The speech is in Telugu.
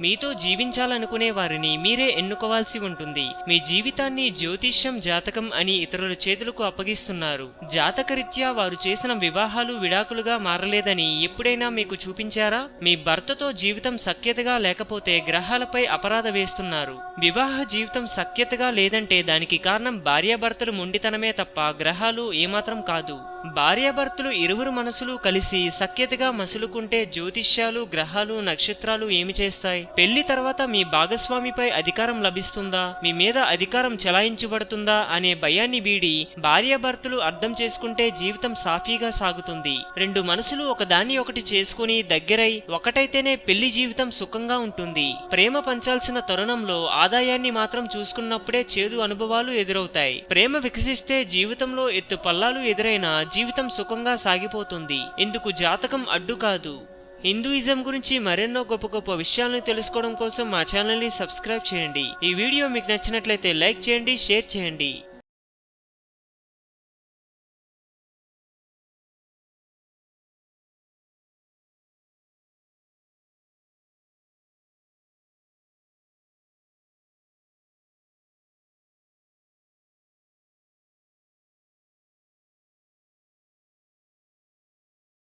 మీతో జీవించాలనుకునే వారిని మీరే ఎన్నుకోవాల్సి ఉంటుంది. మీ జీవితాన్ని జ్యోతిష్యం, జాతకం అని ఇతరుల చేతులకు అప్పగిస్తున్నారు. జాతకరీత్యా వారు చేసిన వివాహాలు విడాకులుగా మారలేదని ఎప్పుడైనా మీకు చూపించారా? మీ భర్తతో జీవితం సఖ్యతగా లేకపోతే గ్రహాలపై అపరాధ వేస్తున్నారు. వివాహ జీవితం సఖ్యతగా లేదంటే దానికి కారణం భార్యాభర్తలు మొండితనమే తప్ప గ్రహాలు ఏమాత్రం కాదు. భార్యాభర్తలు ఇరువురు మనసులు కలిసి సఖ్యతగా మసులుకుంటే జ్యోతిష్యాలు, గ్రహాలు, నక్షత్రాలు ఏమి చేస్తాయి? పెళ్లి తర్వాత మీ భాగస్వామిపై అధికారం లభిస్తుందా, మీ మీద అధికారం చెలాయించబడుతుందా అనే భయాన్ని వీడి భార్యాభర్తలు అర్థం చేసుకుంటే జీవితం సాఫీగా సాగుతుంది. రెండు మనసులు ఒకదాన్ని ఒకటి చేసుకుని దగ్గరై ఒకటైతేనే పెళ్లి జీవితం సుఖంగా ఉంటుంది. ప్రేమ పంచాల్సిన తరుణంలో ఆదాయాన్ని మాత్రం చూసుకున్నప్పుడే చేదు అనుభవాలు ఎదురవుతాయి. ప్రేమ వికసిస్తే జీవితంలో ఎత్తు పల్లాలు ఎదురైనా జీవితం సుఖంగా సాగిపోతుంది. ఇందుకు జాతకం అడ్డు కాదు. హిందూయిజం గురించి మరెన్నో గొప్ప గొప్ప విషయాలను తెలుసుకోవడం కోసం మా ఛానల్ని సబ్స్క్రైబ్ చేయండి. ఈ వీడియో మీకు నచ్చినట్లయితే లైక్ చేయండి, షేర్ చేయండి.